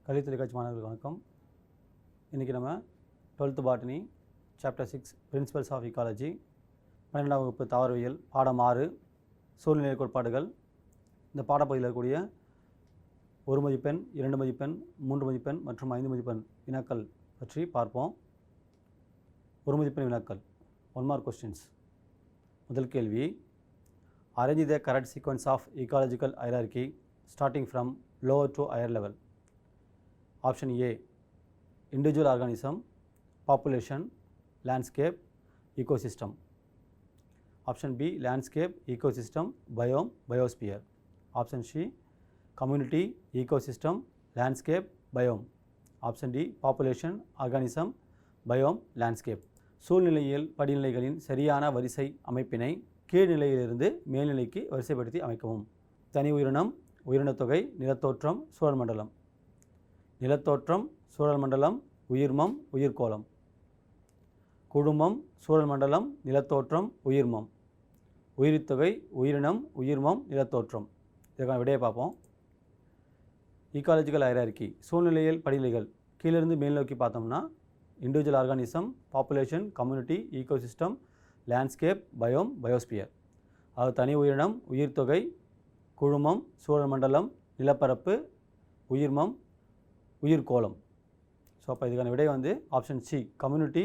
கல்வி தொலைக்காட்சி மாணவர்களுக்கு வணக்கம். இன்றைக்கி நம்ம 12th botany chapter 6 principles of ecology 12ஆம் வகுப்பு தாவரவியல் பாடம் 6 சூழ்நிலை கோட்பாடுகள். இந்த பாடப்பகுதியில் இருக்கக்கூடிய 1 மதிப்பெண் 2 மதிப்பெண் 3 மதிப்பெண் மற்றும் 5 மதிப்பெண் வினாக்கள் பற்றி பார்ப்போம். 1 மதிப்பெண் வினாக்கள் 1 மார்க் கொஸ்டின்ஸ். முதல் கேள்வி, arrange the correct sequence of ecological hierarchy starting from lower to higher level. Option A, individual organism, population, landscape, ecosystem. Option B, landscape, ecosystem, biome, biosphere. Option C, community, ecosystem, landscape, biome. Option D, population, organism, biome, landscape. சூழ்நிலையியல் படிநிலைகளின் சரியான வரிசை அமைப்பினை கீழ்நிலையிலிருந்து மேல்நிலைக்கு வரிசைப்படுத்தி அமைக்கவும். தனி உயிரினம், உயிரினத் தொகை, நிலத்தோற்றம், சூழல் மண்டலம். நிலத்தோற்றம், சூழல் மண்டலம், உயிர்மம், உயிர்கோளம். குழுமம், சூழல் மண்டலம், நிலத்தோற்றம், உயிர்மம். உயிரித்தொகை, உயிரினம், உயிர்மம், நிலத்தோற்றம். இதற்கான விடையை பார்ப்போம். ஈக்காலஜிக்கல் ஹைரார்கி சூழ்நிலையியல் படிநிலைகள் கீழிருந்து மேல் நோக்கி பார்த்தோம்னா individual organism, population, community, ecosystem, landscape, biome, biosphere. அது தனி உயிரினம், உயிர்த்தொகை, குழுமம், சூழல் மண்டலம், நிலப்பரப்பு, உயிர்மம், உயிர்கோளம். ஸோ அப்போ இதுக்கான விடை வந்து option C, community,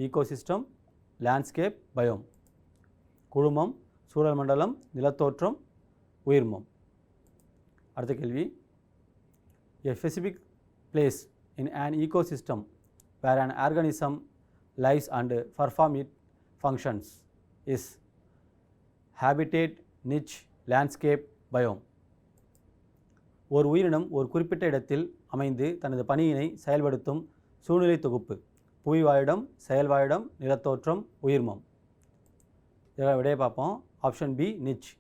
ecosystem, landscape, biome. குழுமம், சூழல் மண்டலம், நிலத்தோற்றம், உயிர்மம். அடுத்த கேள்வி, a specific place in an ecosystem where an organism lives and perform its functions is habitat, niche, landscape, biome. ஒரு உயிரினம் ஒரு குறிப்பிட்ட இடத்தில் அமைந்து தனது பணியினை செயல்படுத்தும் சூழ்நிலை தொகுப்பு புவிவாழிடம், செயல்வாழிடம், நிலத்தோற்றம், உயிர்மம். இதற்கான விடையை பார்ப்போம். Option B, niche.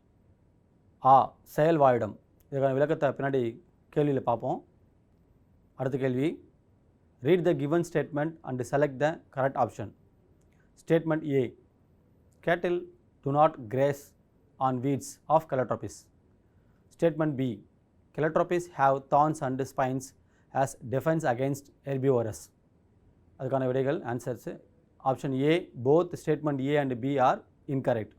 ஆ, செயல்வாழிடம். இதற்கான விளக்கத்தை பின்னாடி கேள்வியில் பார்ப்போம். அடுத்த கேள்வி, read the given statement and select the correct option. Statement A, cattle do not graze on weeds of Calotropis. Statement B, Calotropis have thorns and spines as defense against herbivores. அதுக்கான விடைகள் answers. Option A, both statement A and B are incorrect.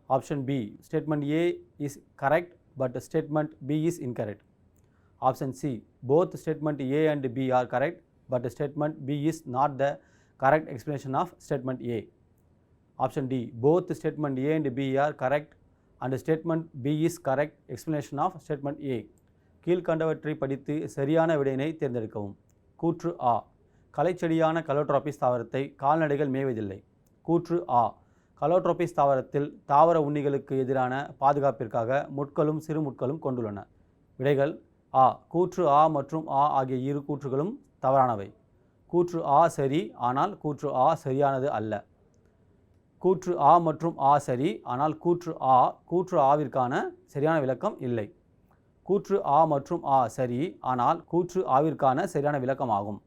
Option B, statement A is correct but statement B is incorrect. Option C, both statement A and B are correct but statement B is not the correct explanation of statement A. Option D, both statement A and B are correct and statement B is correct explanation of statement A. கீழ்கண்டவற்றை படித்து சரியான விடையினை தேர்ந்தெடுக்கவும். கூற்று ஆ, களைச்செடியான கலோட்ரோபிஸ் தாவரத்தை கால்நடைகள் மேய்வதில்லை. கூற்று ஆ, கலோட்ரோபிஸ் தாவரத்தில் தாவர உண்ணிகளுக்கு எதிரான பாதுகாப்பிற்காக முட்களும் சிறு முட்களும் கொண்டுள்ளன. விடைகள் ஆ, கூற்று ஆ மற்றும் ஆ ஆகிய இரு கூற்றுகளும் தவறானவை. கூற்று ஆ சரி, ஆனால் கூற்று ஆ சரியானது அல்ல. கூற்று ஆ மற்றும் ஆ சரி, ஆனால் கூற்று ஆவிற்கான சரியான விளக்கம் இல்லை. கூற்று ஆ மற்றும் ஆ சரி, ஆனால் கூற்று ஆவிற்கான சரியான விளக்கம் ஆகும்.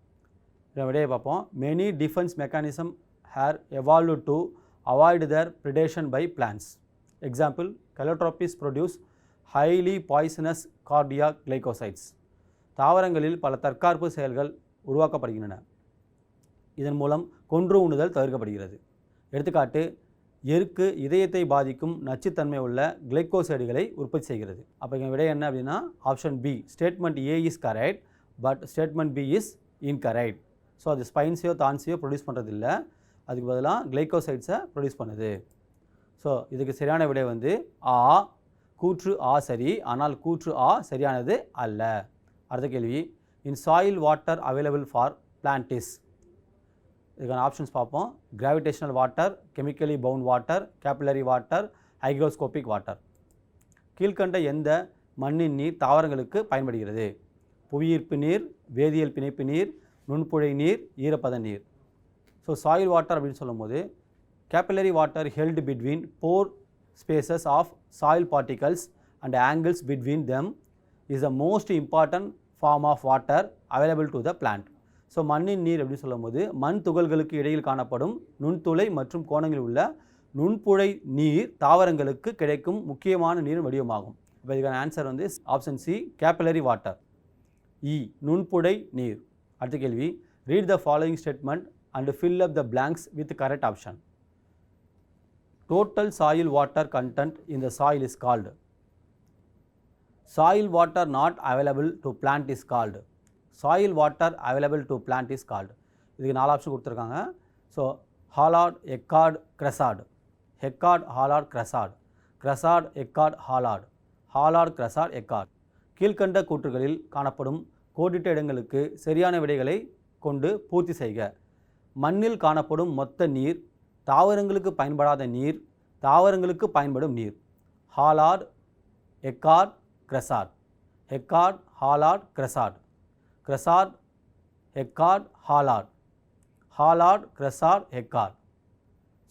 இதை விடையை பார்ப்போம். Many defence mechanism hair evolved to avoid their predation by plants. Example, Calotropis produce highly poisonous cardiac glycosides. தாவரங்களில் பல தற்காப்பு செயல்கள் உருவாக்கப்படுகின்றன. இதன் மூலம் கொன்று உண்ணுதல் தவிர்க்கப்படுகிறது. எடுத்துக்காட்டு, எருக்கு இதயத்தை பாதிக்கும் நச்சுத்தன்மை உள்ள கிளைக்கோசைடுகளை உற்பத்தி செய்கிறது. அப்போ இங்கே விடை என்ன அப்படின்னா option B, statement A is correct but statement B is incorrect. So அது ஸ்பைன்ஸையோ தான்ஸையோ ப்ரொடியூஸ் பண்ணுறதில்ல, அதுக்கு பதிலாக கிளைக்கோசைட்ஸை ப்ரொடியூஸ் பண்ணுது. ஸோ இதுக்கு சரியான விடை வந்து ஆ, கூற்று ஆ சரி, ஆனால் கூற்று ஆ சரியானது அல்ல. அடுத்த கேள்வி, in soil water available for plants. இதுக்கான ஆப்ஷன்ஸ் பார்ப்போம். Gravitational water, chemically bound water, capillary water, hygroscopic water. கீழ்கண்ட எந்த மண்ணின் நீர் தாவரங்களுக்கு பயன்படுகிறது? புவியீர்ப்பு நீர், வேதியியல் பிணைப்பு நீர், நுண்புழை நீர், ஈரப்பத நீர். ஸோ சாயில் வாட்டர் அப்படின்னு சொல்லும்போது capillary water held between pore spaces of soil particles and angles between them is the most important form of water available to the plant. So மண்ணின் நீர் அப்படின்னு சொல்லும்போது மண் துகள்களுக்கு இடையில் காணப்படும் நுண்துளை மற்றும் கோணங்களில் உள்ள நுண்புழை நீர் தாவரங்களுக்கு கிடைக்கும் முக்கியமான நீர் வடிவமாகும். இப்போ இதுக்கான ஆன்சர் வந்து ஆப்ஷன் சி, கேபிலரி வாட்டர். இ நுண்புடை நீர். அடுத்த கேள்வி, read the following statement and fill up the blanks with correct option. Total soil water content in the soil is called. Soil water not available to plant is called. Soil water available to plant is called. இதுக்கு 4 option கொடுத்துருக்காங்க. So holard, echard, chresard. Echard, holard, chresard. Chresard, echard, holard. Holard, chresard, echard. கீழ்கண்ட கூற்றுகளில் காணப்படும் கோடிட்ட இடங்களுக்கு சரியான விடைகளை கொண்டு பூர்த்தி செய்க. மண்ணில் காணப்படும் மொத்த நீர், தாவரங்களுக்கு பயன்படாத நீர், தாவரங்களுக்கு பயன்படும் நீர். ஹாலார்ட், echard, chresard. Echard, holard, chresard. கிரெசார்ட், echard, ஹாலார்ட். Holard, கிரெசார்ட், ஹெக்கார்ட்.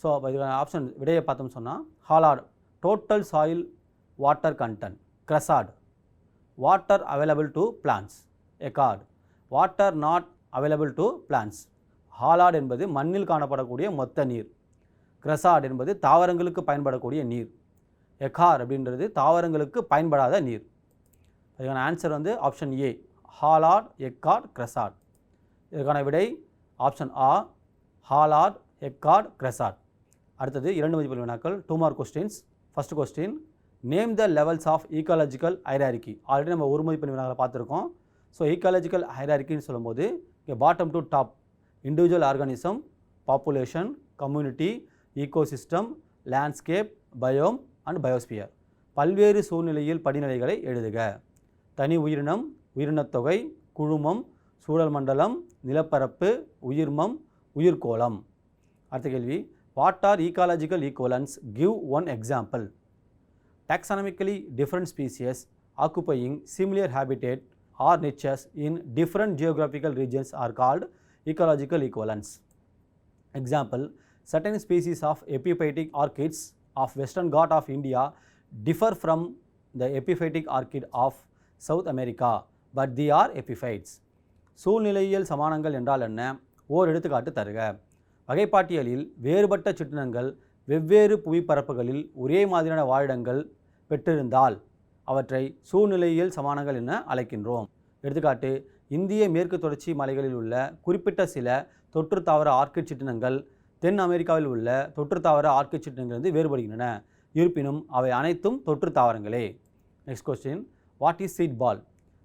So அப்போ இதுக்கான ஆப்ஷன் விடையை பார்த்தோம்னு சொன்னால் holard total soil water content. Chresard water available to plants. Echard water not available to plants. Holard என்பது மண்ணில் காணப்படக்கூடிய மொத்த நீர். கிரெசார்ட் என்பது தாவரங்களுக்கு பயன்படக்கூடிய நீர். எக்கார்ட் அப்படின்றது தாவரங்களுக்கு பயன்படாத நீர். இதுக்கான ஆன்சர் வந்து ஆப்ஷன் ஏ, ஹாலார்ட், எக்கார்ட், கிரெசார்ட். இதுக்கான விடை ஆப்ஷன் ஆ, ஹாலார்ட், எக்கார்ட், கிரெசார்ட். அடுத்தது 2 மதிப்பெண் வினாக்கள், 2 mark questions. First question, name the levels of ecological hierarchy. Already நம்ம 1 மதிப்பெண் வினாக்களை பார்த்துருக்கோம். ஸோ ஈக்காலஜிக்கல் ஹைரார்கின்னு சொல்லும்போது இங்கே bottom to top individual organism, population, community, ecosystem, landscape, biome and biosphere. பல்வேறு சூழ்நிலையில் படிநிலைகளை எழுதுக. தனி உயிரினம், உயிரினத்தொகை, குழுமம், சூழல் மண்டலம், நிலப்பரப்பு, உயிர்மம், உயிர்கோளம். அடுத்த கேள்வி, what are ecological equivalence? Give one example. Taxonomically different species occupying similar habitat or niches in different geographical regions are called ecological equivalents. Example, certain species of epiphytic orchids of Western Ghat of India differ from the epiphytic orchid of South America, but they are epiphytes. சூழ்நிலையியல் சமானங்கள் என்றால் என்ன? ஓர் எடுத்துக்காட்டு தருக. வகைப்பாட்டியலில் வேறுபட்ட சிற்றினங்கள் வெவ்வேறு புவிப்பரப்புகளில் ஒரே மாதிரியான வாழிடங்கள் பெற்றிருந்தால் அவற்றை சூழ்நிலையியல் சமானங்கள் என அழைக்கின்றோம். எடுத்துக்காட்டு, இந்திய மேற்கு தொடர்ச்சி மலைகளில் உள்ள குறிப்பிட்ட சில தொற்று தாவர ஆர்க்கிட் சிற்றினங்கள் தென் அமெரிக்காவில் உள்ள தொற்று தாவர ஆர்க்கிட் சிற்றினங்களிலிருந்து வேறுபடுகின்றன. இருப்பினும் அவை அனைத்தும் தொற்று தாவரங்களே. Next question, what is seed ball?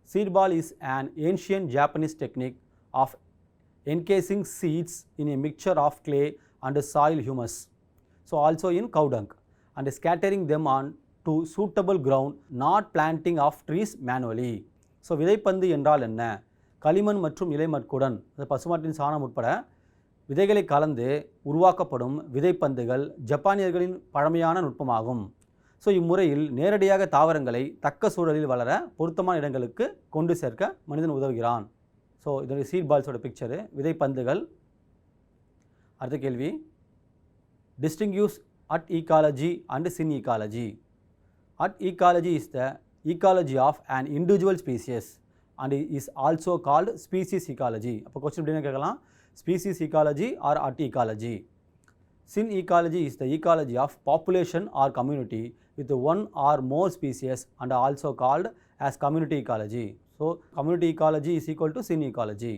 Seed ball is an ancient Japanese technique of encasing seeds in a mixture of clay and soil humus, so also in cow dung, and scattering them on to suitable ground, not planting of trees manually. So விதைப்பந்து என்றால் என்ன? களிமண் மற்றும் இலைமட்குடன் பசுமாட்டின் சாணம் உட்பட விதைகளை கலந்து உருவாக்கப்படும் விதைப்பந்துகள் ஜப்பானியர்களின் பழமையான நுட்பமாகும். ஸோ இம்முறையில் நேரடியாக தாவரங்களை தக்க சூழலில் வளர பொருத்தமான இடங்களுக்கு கொண்டு சேர்க்க மனிதன் உதவுகிறான். ஸோ இதனுடைய சீட் பால்ஸோட பிக்சரு, விதைப்பந்துகள். அடுத்த கேள்வி, distinguish autecology and synecology. Autecology is the ecology of an individual species and is also called species ecology. அப்போ கொஸ்டின் எப்படின்னு கேட்கலாம், species ecology or at ecology. Syn ecology is the ecology of population or community with one or more species and also called as community ecology. So community ecology is equal to syn ecology.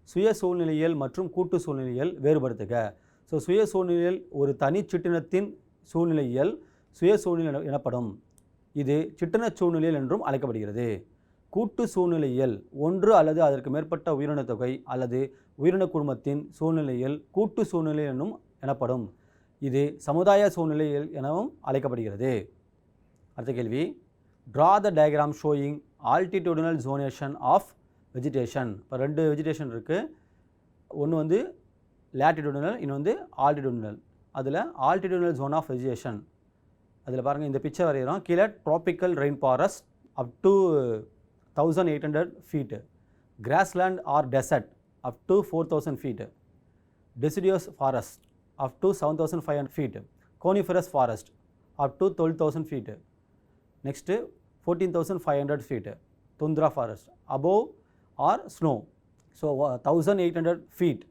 சுய சூழ்நிலையியல் மற்றும் கூட்டு சூழ்நிலையியல் வேறுபடுத்துக. So சுய சூழ்நிலையில் ஒரு தனி சிற்றினத்தின் சூழ்நிலையியல் சுய சூழ்நிலை எனப்படும். இது சிற்றின சூழ்நிலையில் என்றும் அழைக்கப்படுகிறது. கூட்டு சூழ்நிலையியல் ஒன்று அல்லது அதற்கு மேற்பட்ட உயிரின தொகை அல்லது உயிரின குழுமத்தின் சூழ்நிலையில் கூட்டு சூழ்நிலை என்னும் எனப்படும். இது சமுதாய சூழ்நிலையில் எனவும் அழைக்கப்படுகிறது. அடுத்த கேள்வி, draw the diagram showing altitudinal zonation of vegetation. இப்போ 2 வெஜிடேஷன் இருக்குது. ஒன்று வந்து லேட்டிடியூடினல், இன்னொன்று வந்து ஆல்டிடியூடினல். அதில் ஆல்டிடியூடினல் ஜோன் ஆஃப் வெஜிடேஷன், அதில் பாருங்கள், இந்த பிக்சர் வரைகிறோம். கீழே tropical rain forest up to 1800 feet, grassland or desert up to 4000 feet, deciduous forest up to 7500 feet, coniferous forest up to 12,000 feet, next 14,500 feet, tundra forest above or snow. So 1800 feet.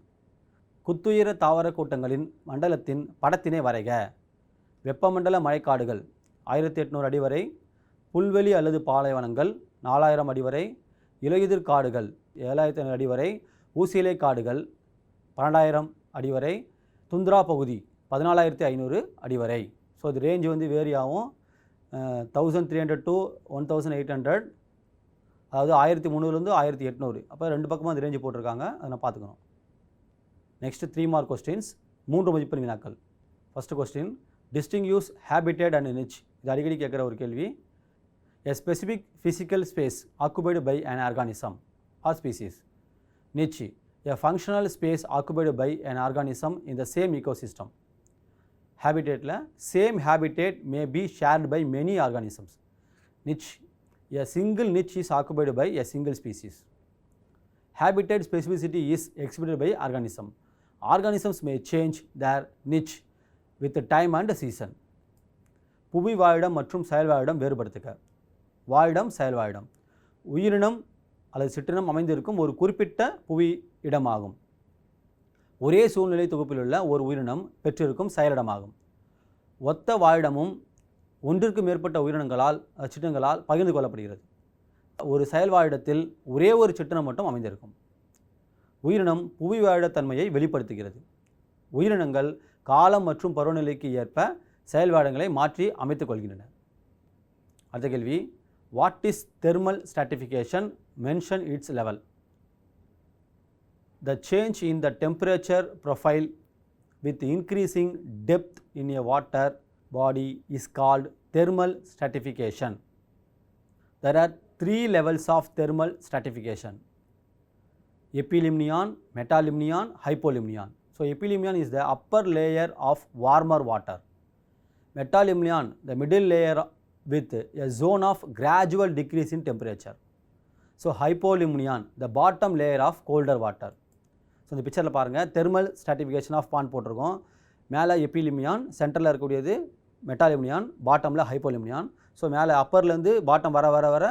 குத்துயிர தாவர கூட்டங்களின் மண்டலத்தின் படத்தினை வரைக. வெப்பமண்டல மழைக்காடுகள் 1800 அடி வரை, புல்வெளி அல்லது பாலைவனங்கள் 4000 அடி வரை, இலையுதிர் காடுகள் 7500 அடி வரை, ஊசியிலை காடுகள் 12000 அடி வரை, துந்திரா பகுதி 14500 அடி வரை. ஸோ இது ரேஞ்ச் வந்து வேரி ஆகும். 1300 to 1800, அதாவது 1300லேருந்து 1800. அப்போ ரெண்டு பக்கமும் அந்த ரேஞ்சு போட்டிருக்காங்க, அதை நான் பார்த்துக்கணும். நெக்ஸ்ட் 3 மார்க் கொஸ்டின்ஸ், 3 மதிப்பெண் வினாக்கள். First question, distinguish habitat and niche. இது அடிக்கடி கேட்குற ஒரு கேள்வி. A specific physical space occupied by an organism or species. Niche, a functional space occupied by an organism in the same ecosystem. Habitat la same habitat may be shared by many organisms. Niche, a single niche is occupied by a single species. Habitat specificity is exhibited by organism. Organisms may change their niche with the time and season. புவி வாழிடம் மற்றும் செயல்வாழிடம் வேறுபடுத்துக. வாழிடம், செயல்வாழிடம். உயிரினம் அல்லது சிற்றினம் அமைந்திருக்கும் ஒரு குறிப்பிட்ட புவி இடமாகும். ஒரே சூழ்நிலை தொகுப்பிலுள்ள ஒரு உயிரினம் பெற்றிருக்கும் செயலிடமாகும். ஒத்த வாழிடமும் ஒன்றிற்கு மேற்பட்ட உயிரினங்களால் சிற்றங்களால் பகிர்ந்து கொள்ளப்படுகிறது. ஒரு செயல்வாழிடத்தில் ஒரே ஒரு சிற்றினம் மட்டும் அமைந்திருக்கும். உயிரினம் புவி வாழிடத்தன்மையை வெளிப்படுத்துகிறது. உயிரினங்கள் காலம் மற்றும் பருவநிலைக்கு ஏற்ப செயல்வாழிடங்களை மாற்றி அமைத்துக் கொள்கின்றன. அடுத்த கேள்வி, what is thermal stratification? Mention it's level. The change in the temperature profile with increasing depth in a water body is called thermal stratification. There are 3 levels of thermal stratification: epilimnion, metalimnion, hypolimnion. So epilimnion is the upper layer of warmer water. Metalimnion, the middle layer with a zone of gradual decrease in temperature. So hypolimnion, the bottom layer of colder water. So இந்த பிக்சரில் பாருங்கள், thermal stratification of bond போட்டிருக்கோம். மேலே எப்பிலிமியான், சென்டரில் இருக்கக்கூடியது மெட்டாலிமியான், பாட்டமில் ஹைப்போலிமியான். So மேலே அப்பர்லேருந்து bottom வர வர வர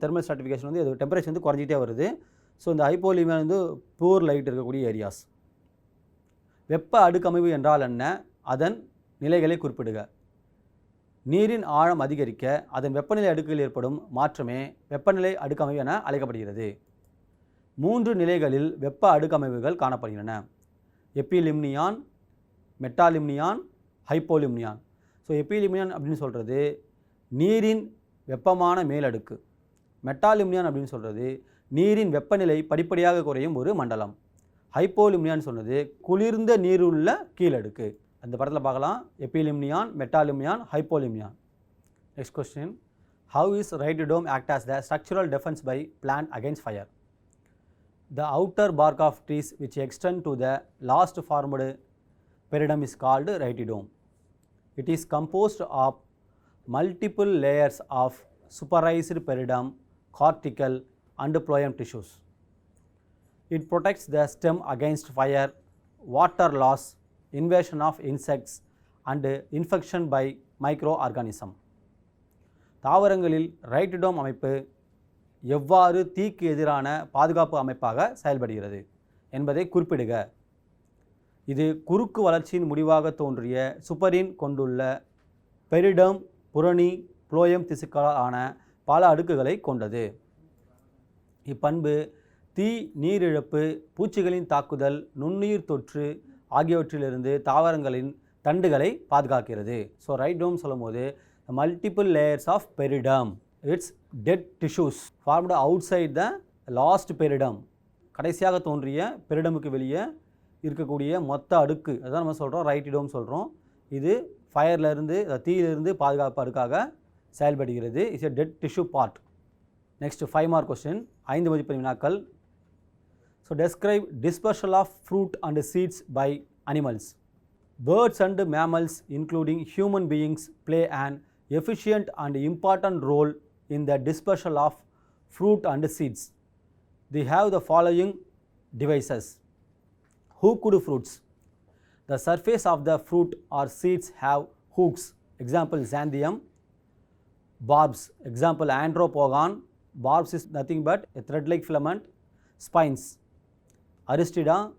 தெர்மல் ஸ்ட்ராட்டிஃபிகேஷன் வந்து இது டெம்பரேச்சர் வந்து குறைஞ்சிட்டே வருது. ஸோ இந்த ஹைப்போலிமியான் வந்து பூர் லைட் இருக்கக்கூடிய ஏரியாஸ். வெப்ப அடுக்கமைவு என்றால் என்ன? அதன் நிலைகளை குறிப்பிடுக. நீரின் ஆழம் அதிகரிக்க அதன் வெப்பநிலை அடுக்கில் ஏற்படும் மாற்றமே வெப்பநிலை அடுக்கமைவு என அழைக்கப்படுகிறது. 3 நிலைகளில் வெப்ப அடுக்கமைவுகள் காணப்படுகின்றன: எப்பிலிம்னியான், மெட்டாலிம்னியான், ஹைப்போலிம்னியான். ஸோ எப்பிலிம்னியான் அப்படின்னு சொல்கிறது நீரின் வெப்பமான மேலடுக்கு. மெட்டாலிம்னியான் அப்படின்னு சொல்கிறது நீரின் வெப்பநிலை படிப்படியாக குறையும் ஒரு மண்டலம். ஹைப்போலிம்னியான் சொன்னது குளிர்ந்த நீருள்ள கீழடுக்கு. அந்த படத்தில் பார்க்கலாம், epilimnion, metalimnion, hypolimnion. Next question, how is rhytidome act as the structural defence by plant against fire? The outer bark of trees which extend to the last formed peridome is called rhytidome. It is composed of multiple layers of superized peridome, cortical and phloem tissues. It protects the stem against fire, water loss, invasion of insects and infection by microorganism. தாவரங்களில் ரைட்டிடோம் அமைப்பு எவ்வாறு தீக்கு எதிரான பாதுகாப்பு அமைப்பாக செயல்படுகிறது என்பதை குறிப்பிடுக. இது குறுக்கு வளர்ச்சியின் முடிவாக தோன்றிய சுப்பரின் கொண்டுள்ள பெரிடம், புரணி, புளோயம் திசுக்களான பல அடுக்குகளை கொண்டது. இப்பண்பு தீ, நீரிழப்பு, பூச்சிகளின் தாக்குதல், நுண்ணுயிர் தொற்று ஆகியவற்றிலிருந்து தாவரங்களின் தண்டுகளை பாதுகாக்கிறது. ஸோ ரைட்டிடோம் சொல்லும் போது multiple layers of periderm, it's dead tissues formed outside the last periderm. கடைசியாக தோன்றிய பெரிடமுக்கு வெளியே இருக்கக்கூடிய மொத்த அடுக்கு, அதுதான் நம்ம சொல்கிறோம் ரைட்டிடோம் சொல்கிறோம். இது ஃபயர்லேருந்து, தீயிலிருந்து பாதுகாப்பு அடுக்காக செயல்படுகிறது. It's a dead tissue part. Next 5 mark question, 5 மதிப்பெண் வினாக்கள். So describe dispersal of fruit and seeds by animals. Birds and mammals including human beings play an efficient and important role in the dispersal of fruit and seeds. They have the following devices: hooked fruits. The surface of the fruit or seeds have hooks. Example xanthium. Barbs. Example andropogon. Barbs is nothing but a thread-like filament. Spines. Aristida,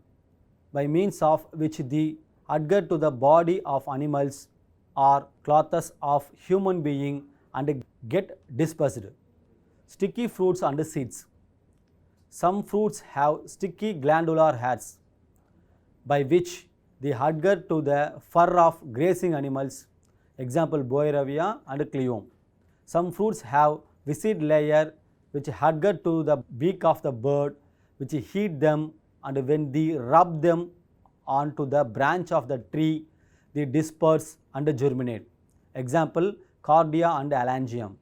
by means of which the adhere to the body of animals or clothes of human being and get dispersed. Sticky fruits and seeds. Some fruits have sticky glandular hairs by which they adhere to the fur of grazing animals, example Boiravia and Cleome. Some fruits have viscid layer which adhere to the beak of the bird, which heat them, and when they rub them onto the branch of the tree, they disperse and germinate. Example Cardia and Alangium.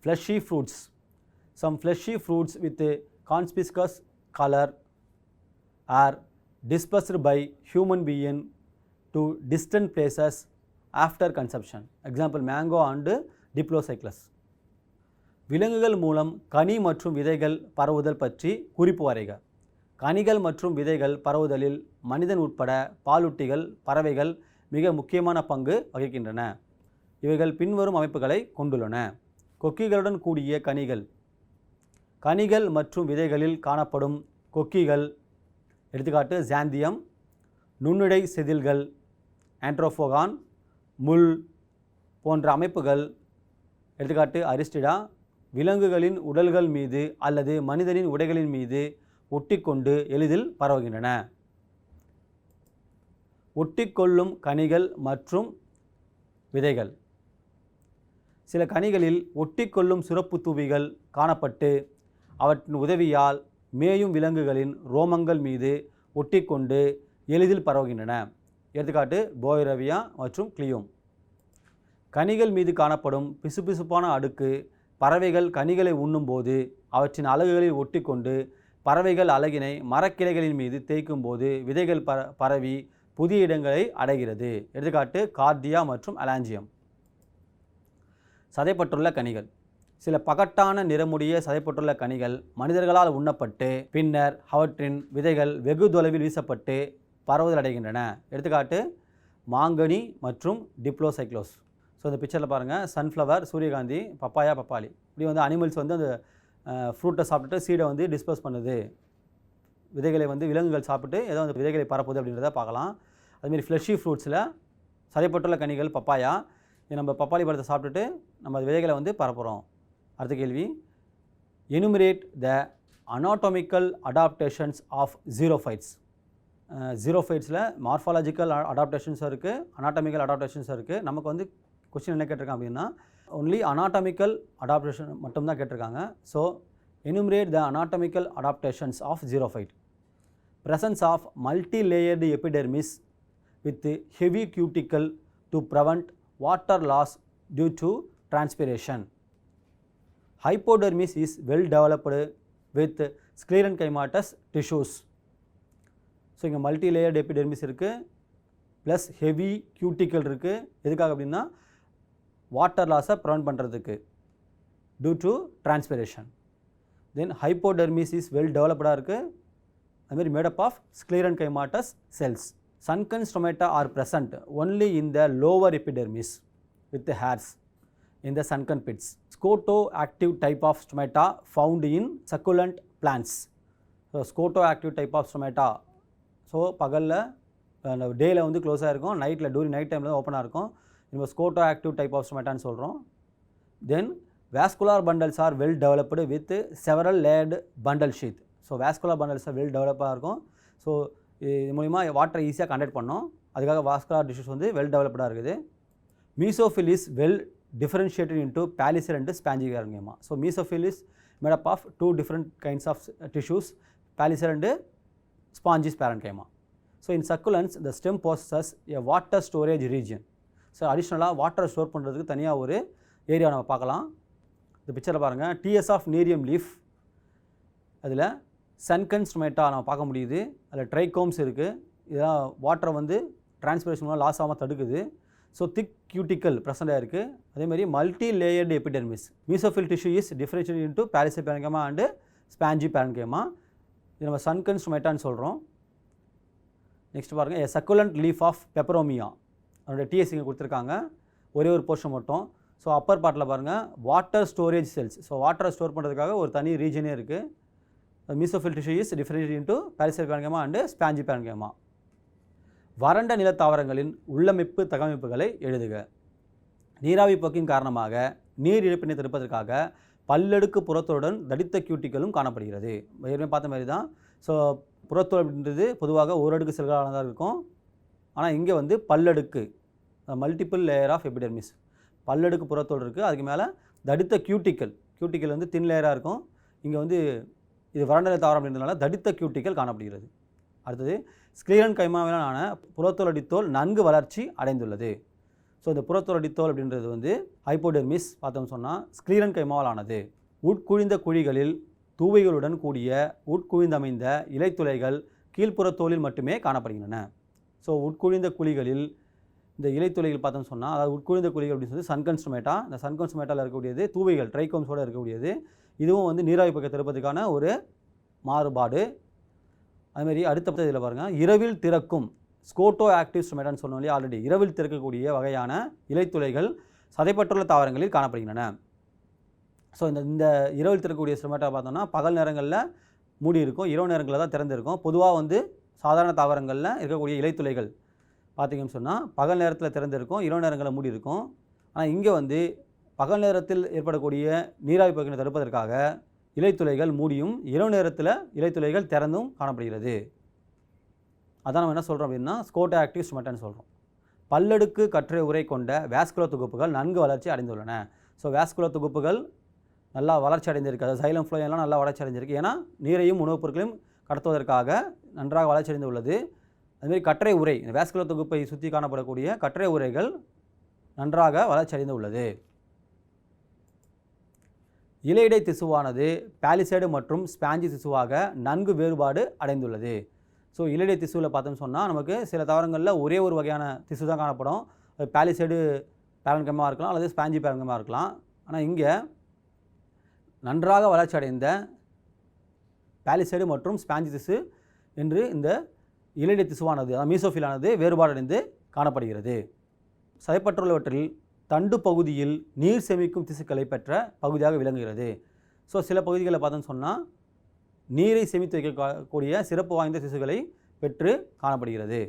Fleshy fruits. Some fleshy fruits with a conspicuous color are dispersed by human being to distant places after consumption. Example mango and Diplocyclus. விலங்குகள் மூலம் கனி மற்றும் விதைகள் பரவுதல் பற்றி குறிப்பு வரைக. கனிகள் மற்றும் விதைகள் பரவுதலில் மனிதன் உட்பட பாலூட்டிகள் பறவைகள் மிக முக்கியமான பங்கு வகிக்கின்றன. இவைகள் பின்வரும் அமைப்புகளை கொண்டுள்ளன. கொக்கிகளுடன் கூடிய கனிகள். கனிகள் மற்றும் விதைகளில் காணப்படும் கொக்கிகள், எடுத்துக்காட்டு ஜாந்தியம், நுண்ணிடை செதில்கள், ஆண்ட்ரோஃபோகான், முள் போன்ற அமைப்புகள், எடுத்துக்காட்டு அரிஸ்டிடா, விலங்குகளின் உடல்கள் மீது அல்லது மனிதனின் உடைகளின் மீது ஒட்டிக்கொண்டு எளிதில் பரவுகின்றன. ஒட்டிக்கொள்ளும் கனிகள் மற்றும் விதைகள். சில கனிகளில் ஒட்டிக்கொள்ளும் சுரப்பு தூவிகள் காணப்பட்டு அவற்றின் உதவியால் மேயும் விலங்குகளின் ரோமங்கள் மீது ஒட்டிக்கொண்டு எளிதில் பரவுகின்றன. எடுத்துக்காட்டு போய்ரவியா மற்றும் கிளியோம். கனிகள் மீது காணப்படும் பிசுபிசுப்பான அடுக்கு பறவைகள் கனிகளை உண்ணும்போது அவற்றின் அலகுகளில் ஒட்டிக்கொண்டு பறவைகள் அலகினை மரக்கிளைகளின் மீது தேய்க்கும் போது விதைகள் பரவி புதிய இடங்களை அடைகிறது. எடுத்துக்காட்டு கார்டியா மற்றும் அலாஞ்சியம். சதைப்பற்றுள்ள கனிகள். சில பகட்டான நிறமுடைய சதைப்பற்றுள்ள கனிகள் மனிதர்களால் உண்ணப்பட்டு பின்னர் அவற்றின் விதைகள் வெகு தொலைவில் வீசப்பட்டு பரவுதல் அடைகின்றன. எடுத்துக்காட்டு மாங்கனி மற்றும் டிப்ளோசைக்ளோஸ். ஸோ இந்த பிக்சரில் பாருங்கள், சன்ஃப்ளவர், சூரியகாந்தி, பப்பாயா, பப்பாளி. இப்படி வந்து அனிமல்ஸ் வந்து அந்த ஃப்ரூட்டை சாப்பிட்டுட்டு சீடை வந்து டிஸ்போஸ் பண்ணுது. விதைகளை வந்து விலங்குகள் சாப்பிட்டு ஏதோ அந்த விதைகளை பரப்புது அப்படின்றத பார்க்கலாம். அதுமாரி ஃப்ளெஷி ஃப்ரூட்ஸில் சதைப்பட்டுள்ள கனிகள் பப்பாயா. நம்ம பப்பாளி பழத்தை சாப்பிட்டுட்டு நம்ம விதைகளை வந்து பரப்புகிறோம். அடுத்த கேள்வி, enumerate the anatomical adaptations of xerophytes. ஜீரோஃபைட்ஸில் மார்ஃபாலஜிக்கல் அடாப்டேஷன்ஸும் இருக்குது, அனாட்டமிக்கல் அடாப்டேஷன்ஸும் இருக்குது. நமக்கு வந்து கொஸ்டின் என்ன கேட்டிருக்காங்க அப்படின்னா ஒன்லி அனாட்டமிக்கல் அடாப்டேஷன் மட்டும்தான் கேட்டிருக்காங்க. So enumerate the anatomical adaptations of xerophyte. presence of multi-layered epidermis with heavy cuticle to prevent water loss due to transpiration. Hypodermis is well developed with sclerenchymatous tissues. So இங்கே multi layered epidermis இருக்குது, plus heavy cuticle இருக்குது. எதுக்காக அப்படின்னா water லாஸை prevent பண்ணுறதுக்கு, due to transpiration. Then hypodermis is well டெவலப்டாக இருக்குது, அதுமாதிரி made up of sclerenchymatous cells. Sunken stomata are present only in the lower epidermis with the hairs in the sunken pits. Scotoactive type of stomata found in succulent plants. So scotoactive type of stomata. So பகலில் டேயில் வந்து க்ளோஸாக இருக்கும், நைட்டில் touring night டைமில் ஓப்பனாக இருக்கும். நம்ம ஸ்கோட்டோ ஆக்டிவ் டைப் ஆஃப் ஸ்டொமேட்டான்னு சொல்கிறோம். Then vascular bundles are well developed with several layered bundle sheath. So vascular bundles well டெவலப்பாக இருக்கும். ஸோ இது மூலிமா வாட்டரை ஈஸியாக கண்டக்ட் பண்ணோம். அதுக்காக வாஸ்குலார் டிஷ்யூஸ் வந்து வெல் டெவலப்டாக இருக்குது. Mesophyll is well differentiated into palliser and spongy parenchyma. So mesophil is made up of two different kinds of tissues, palliser and spongy parenchyma. So in succulents the stem possesses a water storage region. So additionally water store பண்ணுறதுக்கு தனியாக ஒரு area நம்ம பார்க்கலாம். இந்த பிக்சரில் பாருங்கள், TS of nerium leaf, அதில் sunken stomata நம்ம பார்க்க முடியுது. அதில் ட்ரைகோம்ஸ் இருக்குது. இதெல்லாம் வாட்டரை வந்து டிரான்ஸ்பிரேஷன் லாஸ் ஆகாமல் தடுக்குது. ஸோ திக் கியூட்டிக்கல் ப்ரெசண்டாக இருக்குது. அதேமாதிரி multi layered epidermis. Mesophyll tissue is differentiated into palisade parenchyma and spongy parenchyma. இது நம்ம சன்கன் ஸ்டொமேட்டான்னு சொல்கிறோம். நெக்ஸ்ட் பாருங்கள், a succulent leaf of peperomia. அதோட டிஎஸ் இங்கே கொடுத்துருக்காங்க, ஒரே ஒரு போர்ஷன் மட்டும். ஸோ அப்பர் பார்ட்டில் பாருங்கள் வாட்டர் ஸ்டோரேஜ் செல்ஸ். ஸோ வாட்டரை ஸ்டோர் பண்ணுறதுக்காக ஒரு தனி ரீஜனே இருக்குது. Mesophyll tissue is differentiated into palisade parenchyma and spongy parenchyma. வறண்ட நிலத்தாவரங்களின் உள்ளமைப்பு தகவமைப்புகளை எழுதுக. நீராவி போக்கின் காரணமாக நீர் இழப்பினை தடுப்பதற்காக பல்லடுக்கு புறத்தோலுடன் தடித்த கியூட்டிகளும் காணப்படுகிறது. ஏற்கனவே பார்த்த மாதிரி தான். ஸோ புறத்தோல் அப்படின்றது பொதுவாக ஓரடுக்கு செல்களானதாக இருக்கும். ஆனால் இங்கே வந்து பல்லடுக்கு, மல்டிபிள் லேயர் ஆஃப் எபிடெர்மிஸ், பல்லடுக்கு புறத்தோல் இருக்குது. அதுக்கு மேலே தடித்த கியூட்டிக்கல் வந்து தின் லேயராக இருக்கும். இங்கே வந்து இது வறண்ட தாவரம் அப்படின்றதுனால தடித்த கியூட்டிக்கல் காணப்படுகிறது. அடுத்தது ஸ்க்ளீரன் கைமாவிலான புறத்தோல் அடித்தோல் நன்கு வளர்ச்சி அடைந்துள்ளது. ஸோ இந்த புறத்தோல் அடித்தோல் அப்படின்றது வந்து ஹைப்போடெர்மிஸ் பார்த்தோம்னு சொன்னால் ஸ்க்ளீரன் கைமாவாலானது. உட்குழிந்த குழிகளில் தூவைகளுடன் கூடிய உட்குழிந்தமைந்த இலைத்துளைகள் கீழ்ப்புறத்தோலில் மட்டுமே காணப்படுகின்றன. ஸோ உட்குழிந்த குழிகளில் இந்த இலைத்துளைகள் பார்த்தோம்னு சொன்னால், அதாவது உட்குழிந்த குழிகள் அப்படின்னு சொல்லி சன்கன்ஸ்டமேட்டா, இந்த சன்கன்ஸ்டமேட்டாவில் இருக்கக்கூடியது தூவைகள் ட்ரைகோம்ஸோடு இருக்கக்கூடியது. இதுவும் வந்து நீராவி பக்கம் திறப்பதற்கான ஒரு மாறுபாடு. அதுமாரி அடுத்த இதில் பாருங்கள், இரவில் திறக்கும் ஸ்கோட்டோ ஆக்டிவ் ஸ்டொமேட்டான்னு சொன்னோம் இல்லையா ஆல்ரெடி. இரவில் திறக்கக்கூடிய வகையான இலைத்துளைகள் சதைப்பற்றுள்ள தாவரங்களில் காணப்படுகின்றன. ஸோ இந்த இரவில் திறக்கக்கூடிய ஸ்டொமேட்டா பார்த்தோம்னா பகல் நேரங்களில் மூடி இருக்கும், இரவு நேரங்களில் தான் திறந்திருக்கும். பொதுவாக வந்து சாதாரண தாவரங்களில் இருக்கக்கூடிய இலைத்துளைகள் பார்த்திங்கன்னு சொன்னால் பகல் நேரத்தில் திறந்திருக்கும், இரவு நேரங்களில் மூடி இருக்கும். ஆனால் இங்கே வந்து பகல் நேரத்தில் ஏற்படக்கூடிய நீராவி பகுதியை தடுப்பதற்காக இலைத்துளைகள் மூடியும் இரவு நேரத்தில் இலைத்துளைகள் திறந்தும் காணப்படுகிறது. அதான் நம்ம என்ன சொல்கிறோம் அப்படின்னா ஸ்கோட்டோ ஆக்டிவ் ஸ்டொமேட்டான்னு சொல்கிறோம். பல்லடுக்கு கற்றை உரை கொண்ட வேஸ்குலர் தொகுப்புகள் நன்கு வளர்ச்சி அடைந்துள்ளன. ஸோ வேஸ்குலர் தொகுப்புகள் நல்லா வளர்ச்சி அடைந்திருக்கு. அதாவது சைலம் ஃப்ளோ எல்லாம் நல்லா வளர்ச்சி அடைஞ்சிருக்கு. ஏன்னா நீரையும் உணவுப் பொருட்களையும் கடத்துவதற்காக நன்றாக வளர்ச்சி அடைந்து உள்ளது. அதுமாரி கற்றை உரை, வேஸ்குலர் தொகுப்பை சுற்றி காணப்படக்கூடிய கற்றை உரைகள் நன்றாக வளர்ச்சி அடைந்து உள்ளது. இலையிடை திசுவானது பாலிசேடு மற்றும் ஸ்பாஞ்சி திசுவாக நன்கு வேறுபாடு அடைந்துள்ளது. ஸோ இலையிடை திசுவில் பார்த்தோம்னு சொன்னால் நமக்கு சில தாவரங்களில் ஒரே ஒரு வகையான திசு தான் காணப்படும். பாலிசேடு பேரன்கமாக இருக்கலாம் அல்லது ஸ்பாஞ்சி பேரன்கமாக இருக்கலாம். ஆனால் இங்கே நன்றாக வளர்ச்சி அடைந்த பாலிசேடு மற்றும் ஸ்பாஞ்சி திசு என்று இந்த இலையிடை திசுவானது, அதாவது மீசோஃபிலானது வேறுபாடு அடைந்து காணப்படுகிறது. சதைப்பற்றுள்ளவற்றில் தண்டு பகுதியில் நீர் சேமிக்கும் திசுக்களை பெற்ற பகுதியாக விளங்குகிறது. ஸோ சில பகுதிகளை பார்த்தோன்னு சொன்னால் நீரை சேமித்து வைக்கக்கூடிய சிறப்பு வாய்ந்த திசுக்களை பெற்று காணப்படுகிறது.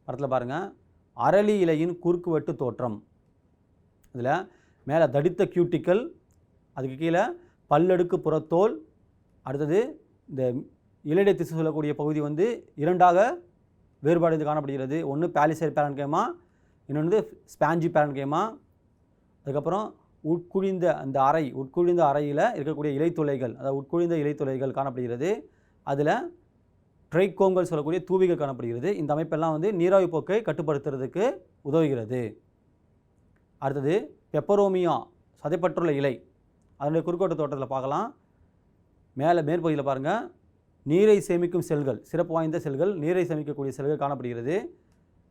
படத்தில் பாருங்கள், அரளி இலையின் குறுக்குவெட்டு தோற்றம். இதில் மேலே தடித்த கியூட்டிக்கல், அதுக்கு கீழே பல்லடுக்கு புறத்தோல், அடுத்தது இந்த இலையிடை திசு சொல்லக்கூடிய பகுதி வந்து இரண்டாக வேறுபாடு காணப்படுகிறது. ஒன்று பாலிசேட் பேரன்கேமா, இன்னொன்று ஸ்பாஞ்சி பேரன்கேமா. அதுக்கப்புறம் உட்குழிந்த அந்த உட்குழிந்த அறையில் இருக்கக்கூடிய இலைத்துளைகள், அதாவது உட்குழிந்த இலைத்துளைகள் காணப்படுகிறது. அதில் ட்ரைகோம்கள் சொல்லக்கூடிய தூவிகள் காணப்படுகிறது. இந்த அமைப்பெல்லாம் வந்து நீராவி போக்கை கட்டுப்படுத்துறதுக்கு உதவுகிறது. அடுத்தது பெப்பரோமியா, சதைப்பற்றுள்ள இலை, அதனுடைய குறுக்கோட்டு தோட்டத்தில் பார்க்கலாம். மேற்பகுதியில் பாருங்கள், நீரை சேமிக்கும் செல்கள், சிறப்பு வாய்ந்த செல்கள், நீரை சேமிக்கக்கூடிய செல்கள் காணப்படுகிறது.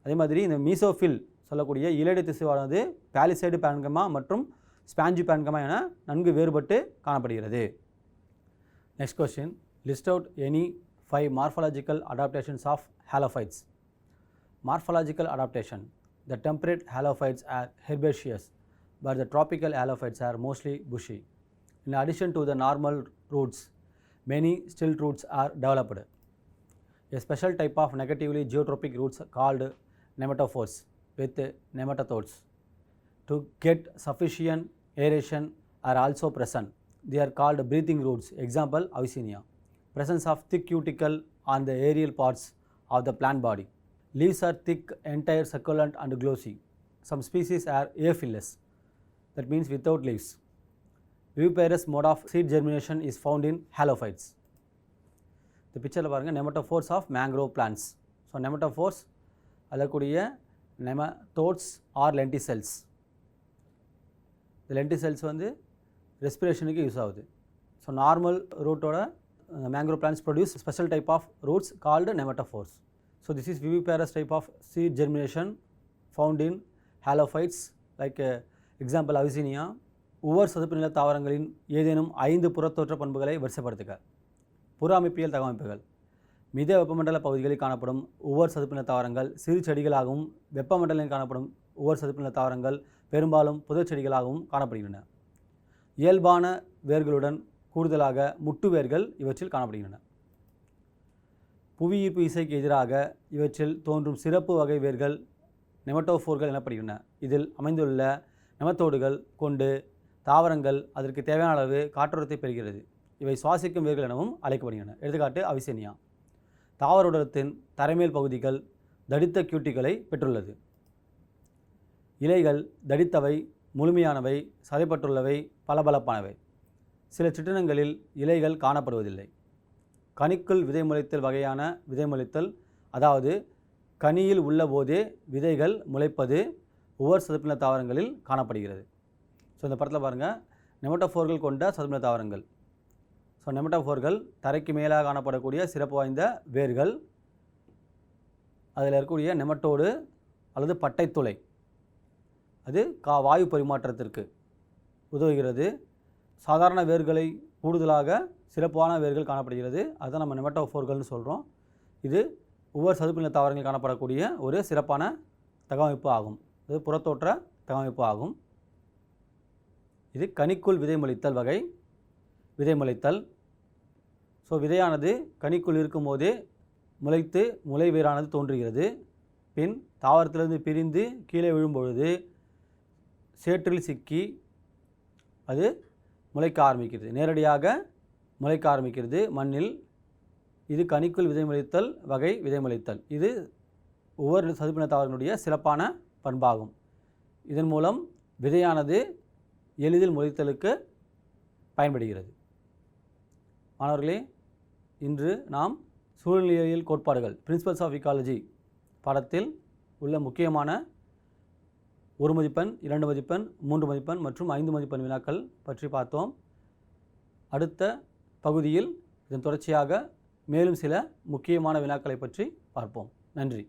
அதே மாதிரி இந்த மீசோஃபில் சொல்லக்கூடிய இலையிடை திசுவானது பாலிசேடு பேரன்கமா மற்றும் ஸ்பாஞ்சி பேரன்கமா என நன்கு வேறுபட்டு காணப்படுகிறது. Next question, list out any 5 morphological adaptations of halophytes. Morphological adaptation. The temperate halophytes are herbaceous, but the tropical halophytes are mostly bushy. In addition to the normal roots, many stilt roots are developed. A special type of negatively geotropic roots called nematophores with nematodes to get sufficient aeration are also present. They are called breathing roots. Example, Avicennia. Presence of thick cuticle on the aerial parts of the plant body. Leaves are thick, entire, succulent and glossy. Some species are aphillous, that means without leaves. Viviparous mode of seed germination is found in halophytes. The picture பாருங்க, nematophores of mangrove plants. So nematophores அதற்குரிய nematodes or lenticels. The lenticels வந்து ரெஸ்பிரேஷனுக்கு use ஆகுது. So normal ரூட்டோட mangrove plants produce special type of roots called nematophores. So this is viviparous type of seed germination found in halophytes like example Avicennia. ஒவ்வொரு சதுப்பு நில தாவரங்களின் ஏதேனும் 5 புறத்தோற்ற பண்புகளை வரிசைப்படுத்துக. புற அமைப்பியல் தகவமைப்புகள். மித வெப்பமண்டல பகுதிகளில் காணப்படும் ஒவ்வொரு சதுப்பு நில தாவரங்கள் சிறு செடிகளாகவும், வெப்பமண்டலில் காணப்படும் ஒவ்வொரு சதுப்பு நில தாவரங்கள் பெரும்பாலும் புதர் செடிகளாகவும் காணப்படுகின்றன. இயல்பான வேர்களுடன் கூடுதலாக முட்டு வேர்கள் இவற்றில் காணப்படுகின்றன. புவியீர்ப்பு விசைக்கு எதிராக இவற்றில் தோன்றும் சிறப்பு வகை வேர்கள் நெமட்டோஃபோர்கள் எனப்படுகின்றன. இதில் அமைந்துள்ள நெமத்தோடுகள் கொண்டு தாவரங்கள் அதற்கு தேவையான அளவு காற்றோட்டத்தை பெறுகிறது. இவை சுவாசிக்கும் வேர்கள் எனவும் அழைக்கப்படுகின்றன. எடுத்துக்காட்டு அவிசேனியா. தாவர உடலத்தின் தரைமேல் பகுதிகள் தடித்த கியூட்டிகளை பெற்றுள்ளது. இலைகள் தடித்தவை, முழுமையானவை, சதைப்பட்டுள்ளவை, பளபளப்பானவை. சில சிற்றினங்களில் இலைகள் காணப்படுவதில்லை. கனிக்குள் விதை முளைத்தல் வகையான விதை முளைத்தல், அதாவது கனியில் உள்ள போதே விதைகள் முளைப்பது ஒவ்வொரு சதுப்பின தாவரங்களில் காணப்படுகிறது. ஸோ இந்த படத்தில் பாருங்கள், நெமட்டோஃபோர்கள் கொண்ட சதுப்பின தாவரங்கள். ஸோ நெமட்டோஃபோர்கள் தரைக்கு மேலாக காணப்படக்கூடிய சிறப்பு வாய்ந்த வேர்கள், அதில் இருக்கக்கூடிய நெமட்டோடு அல்லது பட்டைத்துளை, அது வாயு பரிமாற்றத்திற்கு உதவுகிறது. சாதாரண வேர்களை கூடுதலாக சிறப்பான வேர்கள் காணப்படுகிறது. அதுதான் நம்ம நெமட்டோஃபோர்கள்னு சொல்கிறோம். இது ஒவ்வொரு சதுப்பின தாவரங்களில் காணப்படக்கூடிய ஒரு சிறப்பான தகவமைப்பு ஆகும். இது புறத்தோற்ற தகவமைப்பு ஆகும். இது கனிக்குள் விதைமொழித்தல் வகை விதைமொழித்தல். ஸோ விதையானது கனிக்குள் இருக்கும்போதே முளைத்து முளை வேரானது தோன்றுகிறது. பின் தாவரத்திலிருந்து பிரிந்து கீழே விழும்பொழுது சேற்றில் சிக்கி அது முளைக்க ஆரம்பிக்கிறது, நேரடியாக முளைக்க ஆரம்பிக்கிறது மண்ணில். இது கனிக்குள் விதைமொழித்தல் வகை விதைமொழித்தல். இது ஒவ்வொரு சதுப்பின தாவரங்களுடைய சிறப்பான பண்பாகும். இதன் மூலம் விதையானது எளிதில் முளைத்தலுக்கு பயன்படுகிறது. மாணவர்களே, இன்று நாம் சூழ்நிலையியல் கோட்பாடுகள் பிரின்சிபல்ஸ் ஆஃப் இக்காலஜி பாடத்தில் உள்ள முக்கியமான 1 மதிப்பெண், 2 மதிப்பெண், 3 மதிப்பெண் மற்றும் 5 மதிப்பெண் வினாக்கள் பற்றி பார்த்தோம். அடுத்த பகுதியில் இதன் தொடர்ச்சியாக மேலும் சில முக்கியமான வினாக்களை பற்றி பார்ப்போம். நன்றி.